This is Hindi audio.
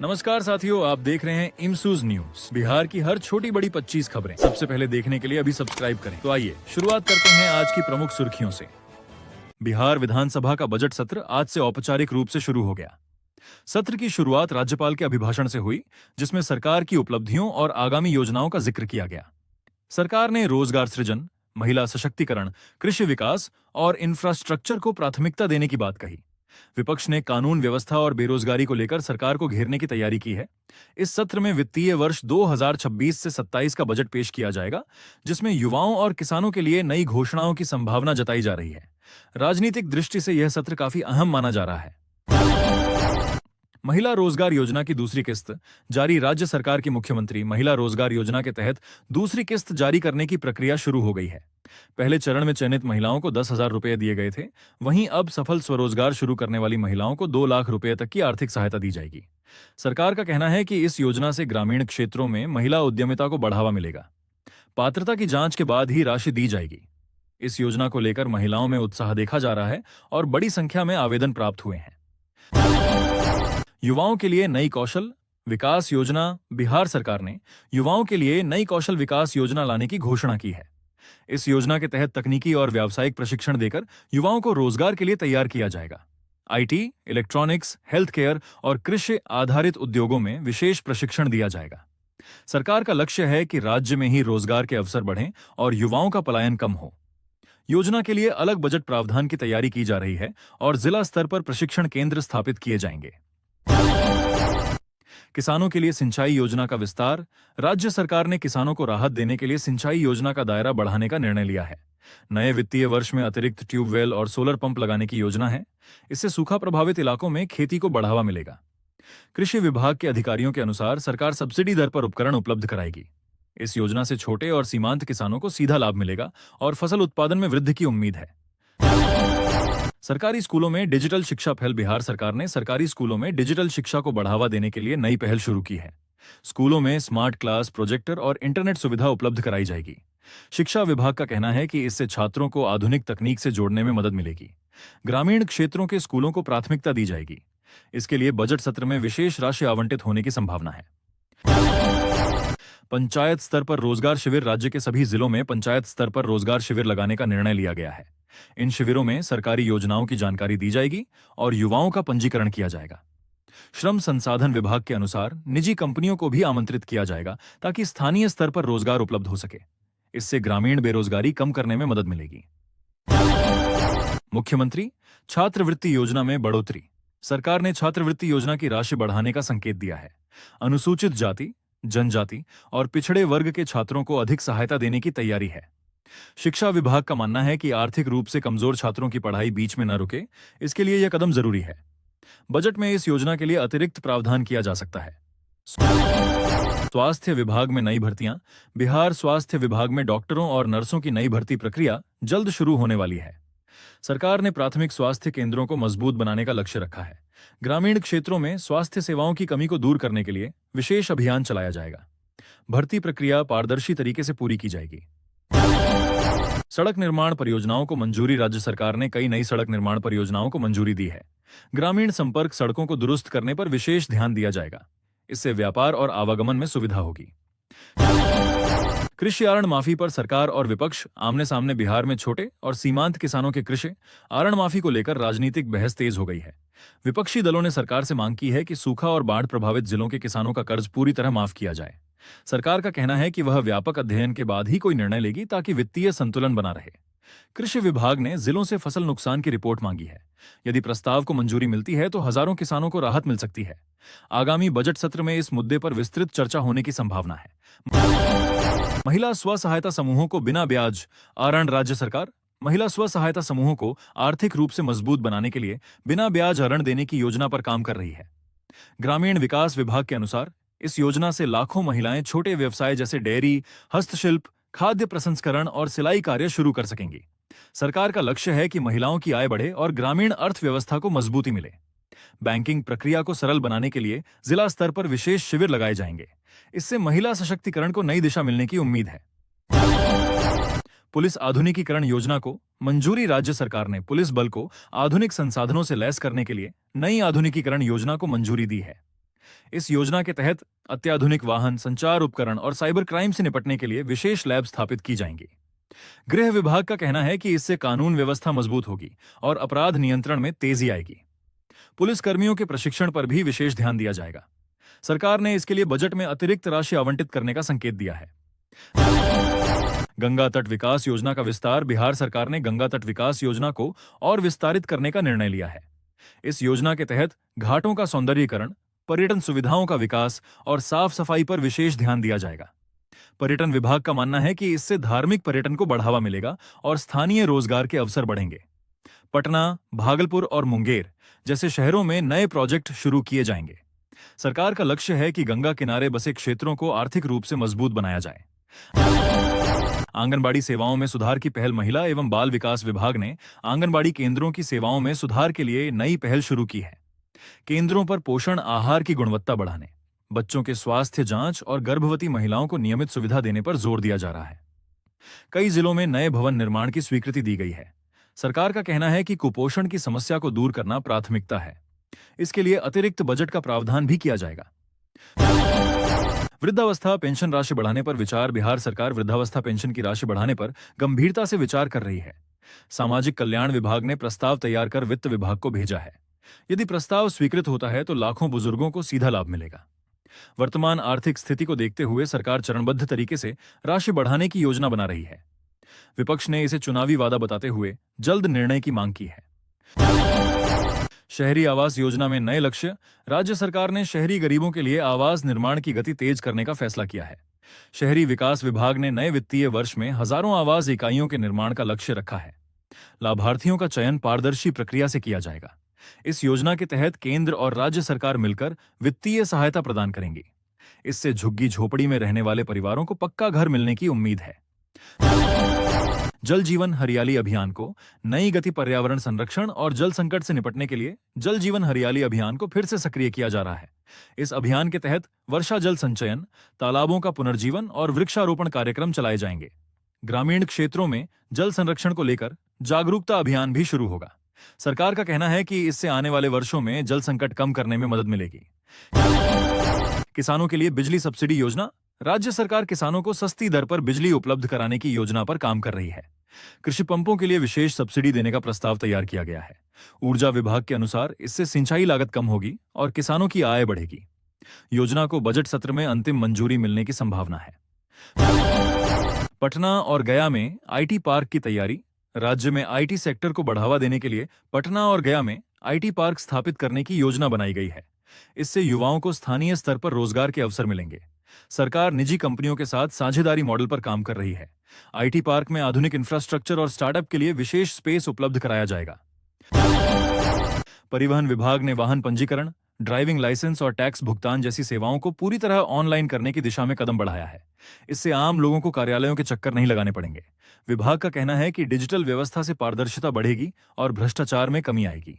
नमस्कार साथियों, आप देख रहे हैं इमसूज न्यूज। बिहार की हर छोटी बड़ी 25 खबरें सबसे पहले देखने के लिए अभी सब्सक्राइब करें। तो आइए शुरुआत करते हैं आज की प्रमुख सुर्खियों से। बिहार विधानसभा का बजट सत्र आज से औपचारिक रूप से शुरू हो गया। सत्र की शुरुआत राज्यपाल के अभिभाषण से हुई, जिसमें सरकार की उपलब्धियों और आगामी योजनाओं का जिक्र किया गया। सरकार ने रोजगार सृजन, महिला सशक्तिकरण, कृषि विकास और इंफ्रास्ट्रक्चर को प्राथमिकता देने की बात कही। विपक्ष ने कानून व्यवस्था और बेरोजगारी को लेकर सरकार को घेरने की तैयारी की है। इस सत्र में वित्तीय वर्ष 2026 से 27 का बजट पेश किया जाएगा, जिसमें युवाओं और किसानों के लिए नई घोषणाओं की संभावना जताई जा रही है। राजनीतिक दृष्टि से यह सत्र काफी अहम माना जा रहा है। महिला रोजगार योजना की दूसरी किस्त जारी। राज्य सरकार की मुख्यमंत्री महिला रोजगार योजना के तहत दूसरी किस्त जारी करने की प्रक्रिया शुरू हो गई है। पहले चरण में चयनित महिलाओं को 10,000 रुपए दिए गए थे। वहीं अब सफल स्वरोजगार शुरू करने वाली महिलाओं को 2 लाख रुपए तक की आर्थिक सहायता दी जाएगी। सरकार का कहना है कि इस योजना से ग्रामीण क्षेत्रों में महिला उद्यमिता को बढ़ावा मिलेगा। पात्रता की जांच के बाद ही राशि दी जाएगी। इस योजना को लेकर महिलाओं में उत्साह देखा जा रहा है और बड़ी संख्या में आवेदन प्राप्त हुए हैं। युवाओं के लिए नई कौशल विकास योजना। बिहार सरकार ने युवाओं के लिए नई कौशल विकास योजना लाने की घोषणा की है। इस योजना के तहत तकनीकी और व्यावसायिक प्रशिक्षण देकर युवाओं को रोजगार के लिए तैयार किया जाएगा। आईटी, इलेक्ट्रॉनिक्स, हेल्थ केयर और कृषि आधारित उद्योगों में विशेष प्रशिक्षण दिया जाएगा। सरकार का लक्ष्य है कि राज्य में ही रोजगार के अवसर बढ़ें और युवाओं का पलायन कम हो। योजना के लिए अलग बजट प्रावधान की तैयारी की जा रही है और जिला स्तर पर प्रशिक्षण केंद्र स्थापित किए जाएंगे। किसानों के लिए सिंचाई योजना का विस्तार। राज्य सरकार ने किसानों को राहत देने के लिए सिंचाई योजना का दायरा बढ़ाने का निर्णय लिया है। नए वित्तीय वर्ष में अतिरिक्त ट्यूबवेल और सोलर पंप लगाने की योजना है। इससे सूखा प्रभावित इलाकों में खेती को बढ़ावा मिलेगा। कृषि विभाग के अधिकारियों के अनुसार सरकार सब्सिडी दर पर उपकरण उपलब्ध कराएगी। इस योजना से छोटे और सीमांत किसानों को सीधा लाभ मिलेगा और फसल उत्पादन में वृद्धि की उम्मीद है। सरकारी स्कूलों में डिजिटल शिक्षा पहल। बिहार सरकार ने सरकारी स्कूलों में डिजिटल शिक्षा को बढ़ावा देने के लिए नई पहल शुरू की है। स्कूलों में स्मार्ट क्लास, प्रोजेक्टर और इंटरनेट सुविधा उपलब्ध कराई जाएगी। शिक्षा विभाग का कहना है कि इससे छात्रों को आधुनिक तकनीक से जोड़ने में मदद मिलेगी। ग्रामीण क्षेत्रों के स्कूलों को प्राथमिकता दी जाएगी। इसके लिए बजट सत्र में विशेष राशि आवंटित होने की संभावना है। पंचायत स्तर पर रोजगार शिविर। राज्य के सभी जिलों में पंचायत स्तर पर रोजगार शिविर लगाने का निर्णय लिया गया है। इन शिविरों में सरकारी योजनाओं की जानकारी दी जाएगी और युवाओं का पंजीकरण किया जाएगा। श्रम संसाधन विभाग के अनुसार निजी कंपनियों को भी आमंत्रित किया जाएगा ताकि स्थानीय स्तर पर रोजगार उपलब्ध हो सके। इससे ग्रामीण बेरोजगारी कम करने में मदद मिलेगी। मुख्यमंत्री छात्रवृत्ति योजना में बढ़ोतरी। सरकार ने छात्रवृत्ति योजना की राशि बढ़ाने का संकेत दिया है। अनुसूचित जाति, जनजाति और पिछड़े वर्ग के छात्रों को अधिक सहायता देने की तैयारी है। शिक्षा विभाग का मानना है कि आर्थिक रूप से कमजोर छात्रों की पढ़ाई बीच में न रुके, इसके लिए यह कदम जरूरी है। बजट में इस योजना के लिए अतिरिक्त प्रावधान किया जा सकता है। स्वास्थ्य विभाग में नई भर्तियां। बिहार स्वास्थ्य विभाग में डॉक्टरों और नर्सों की नई भर्ती प्रक्रिया जल्द शुरू होने वाली है। सरकार ने प्राथमिक स्वास्थ्य केंद्रों को मजबूत बनाने का लक्ष्य रखा है। ग्रामीण क्षेत्रों में स्वास्थ्य सेवाओं की कमी को दूर करने के लिए विशेष अभियान चलाया जाएगा। भर्ती प्रक्रिया पारदर्शी तरीके से पूरी की जाएगी। सड़क निर्माण परियोजनाओं को मंजूरी। राज्य सरकार ने कई नई सड़क निर्माण परियोजनाओं को मंजूरी दी है। ग्रामीण संपर्क सड़कों को दुरुस्त करने पर विशेष ध्यान दिया जाएगा। इससे व्यापार और आवागमन में सुविधा होगी। कृषि आरण माफी पर सरकार और विपक्ष आमने सामने। बिहार में छोटे और सीमांत किसानों के कृषि आरण माफी को लेकर राजनीतिक बहस तेज हो गई है। विपक्षी दलों ने सरकार से मांग की है कि सूखा और बाढ़ प्रभावित जिलों के किसानों का कर्ज पूरी तरह माफ किया जाए। सरकार का कहना है कि वह व्यापक अध्ययन के बाद ही कोई निर्णय लेगी ताकि वित्तीय संतुलन बना रहे। कृषि विभाग ने जिलों से फसल नुकसान की रिपोर्ट मांगी है। यदि प्रस्ताव को मंजूरी मिलती है तो हजारों किसानों को राहत मिल सकती है। आगामी बजट सत्र में इस मुद्दे पर विस्तृत चर्चा होने की संभावना है। महिला स्व सहायता समूहों को बिना ब्याज आरण। राज्य सरकार महिला स्व सहायता समूहों को आर्थिक रूप से मजबूत बनाने के लिए बिना ब्याज ऋण देने की योजना पर काम कर रही है। ग्रामीण विकास विभाग के अनुसार इस योजना से लाखों महिलाएं छोटे व्यवसाय जैसे डेयरी, हस्तशिल्प, खाद्य प्रसंस्करण और सिलाई कार्य शुरू कर सकेंगी। सरकार का लक्ष्य है कि महिलाओं की आय बढ़े और ग्रामीण अर्थव्यवस्था को मजबूती मिले। बैंकिंग प्रक्रिया को सरल बनाने के लिए जिला स्तर पर विशेष शिविर लगाए जाएंगे। इससे महिला सशक्तिकरण को नई दिशा मिलने की उम्मीद है। पुलिस आधुनिकीकरण योजना को मंजूरी। राज्य सरकार ने पुलिस बल को आधुनिक संसाधनों से लैस करने के लिए नई आधुनिकीकरण योजना को मंजूरी दी है। इस योजना के तहत अत्याधुनिक वाहन, संचार उपकरण और साइबर क्राइम से निपटने के लिए विशेष लैब स्थापित की जाएंगी। गृह विभाग का कहना है कि इससे कानून व्यवस्था मजबूत होगी और अपराध नियंत्रण में तेजी आएगी। पुलिस कर्मियों के प्रशिक्षण पर भी विशेष ध्यान दिया जाएगा। सरकार ने इसके लिए बजट में अतिरिक्त राशि आवंटित करने का संकेत दिया है। गंगा तट विकास योजना का विस्तार। बिहार सरकार ने गंगा तट विकास योजना को और विस्तारित करने का निर्णय लिया है। इस योजना के तहत घाटों का सौंदर्यीकरण, पर्यटन सुविधाओं का विकास और साफ सफाई पर विशेष ध्यान दिया जाएगा। पर्यटन विभाग का मानना है कि इससे धार्मिक पर्यटन को बढ़ावा मिलेगा और स्थानीय रोजगार के अवसर बढ़ेंगे। पटना, भागलपुर और मुंगेर जैसे शहरों में नए प्रोजेक्ट शुरू किए जाएंगे। सरकार का लक्ष्य है कि गंगा किनारे बसे क्षेत्रों को आर्थिक रूप से मजबूत बनाया जाए। आंगनबाड़ी सेवाओं में सुधार की पहल। महिला एवं बाल विकास विभाग ने आंगनबाड़ी केंद्रों की सेवाओं में सुधार के लिए नई पहल शुरू की है। केंद्रों पर पोषण आहार की गुणवत्ता बढ़ाने, बच्चों के स्वास्थ्य जांच और गर्भवती महिलाओं को नियमित सुविधा देने पर जोर दिया जा रहा है। कई जिलों में नए भवन निर्माण की स्वीकृति दी गई है। सरकार का कहना है कि कुपोषण की समस्या को दूर करना प्राथमिकता है। इसके लिए अतिरिक्त बजट का प्रावधान भी किया जाएगा। वृद्धावस्था पेंशन राशि बढ़ाने पर विचार। बिहार सरकार वृद्धावस्था पेंशन की राशि बढ़ाने पर गंभीरता से विचार कर रही है। सामाजिक कल्याण विभाग ने प्रस्ताव तैयार कर वित्त विभाग को भेजा है। यदि प्रस्ताव स्वीकृत होता है तो लाखों बुजुर्गों को सीधा लाभ मिलेगा। वर्तमान आर्थिक स्थिति को देखते हुए सरकार चरणबद्ध तरीके से राशि बढ़ाने की योजना बना रही है। विपक्ष ने इसे चुनावी वादा बताते हुए जल्द निर्णय की मांग की है। शहरी आवास योजना में नए लक्ष्य। राज्य सरकार ने शहरी गरीबों के लिए आवास निर्माण की गति तेज करने का फैसला किया है। शहरी विकास विभाग ने नए वित्तीय वर्ष में हजारों आवास इकाइयों के निर्माण का लक्ष्य रखा है। लाभार्थियों का चयन पारदर्शी प्रक्रिया से किया जाएगा। इस योजना के तहत केंद्र और राज्य सरकार मिलकर वित्तीय सहायता प्रदान करेंगी। इससे झुग्गी झोपड़ी में रहने वाले परिवारों को पक्का घर मिलने की उम्मीद है। जल जीवन हरियाली अभियान को नई गति। पर्यावरण संरक्षण और जल संकट से निपटने के लिए जल जीवन हरियाली अभियान को फिर से सक्रिय किया जा रहा है। इस अभियान के तहत वर्षा जल संचयन, तालाबों का पुनर्जीवन और वृक्षारोपण कार्यक्रम चलाए जाएंगे। ग्रामीण क्षेत्रों में जल संरक्षण को लेकर जागरूकता अभियान भी शुरू होगा। सरकार का कहना है कि इससे आने वाले वर्षों में जल संकट कम करने में मदद मिलेगी। किसानों के लिए बिजली सब्सिडी योजना। राज्य सरकार किसानों को सस्ती दर पर बिजली उपलब्ध कराने की योजना पर काम कर रही है। कृषि पंपों के लिए विशेष सब्सिडी देने का प्रस्ताव तैयार किया गया है। ऊर्जा विभाग के अनुसार इससे सिंचाई लागत कम होगी और किसानों की आय बढ़ेगी। योजना को बजट सत्र में अंतिम मंजूरी मिलने की संभावना है। पटना और गया में आईटी पार्क की तैयारी। राज्य में आईटी सेक्टर को बढ़ावा देने के लिए पटना और गया में आईटी पार्क स्थापित करने की योजना बनाई गई है। इससे युवाओं को स्थानीय स्तर पर रोजगार के अवसर मिलेंगे। सरकार निजी कंपनियों के साथ साझेदारी मॉडल पर काम कर रही है। आईटी पार्क में आधुनिक इंफ्रास्ट्रक्चर और स्टार्टअप के लिए विशेष स्पेस उपलब्ध कराया जाएगा। परिवहन विभाग ने वाहन पंजीकरण, ड्राइविंग लाइसेंस और टैक्स भुगतान जैसी सेवाओं को पूरी तरह ऑनलाइन करने की दिशा में कदम बढ़ाया है। इससे आम लोगों को कार्यालयों के चक्कर नहीं लगाने पड़ेंगे। विभाग का कहना है कि डिजिटल व्यवस्था से पारदर्शिता बढ़ेगी और भ्रष्टाचार में कमी आएगी।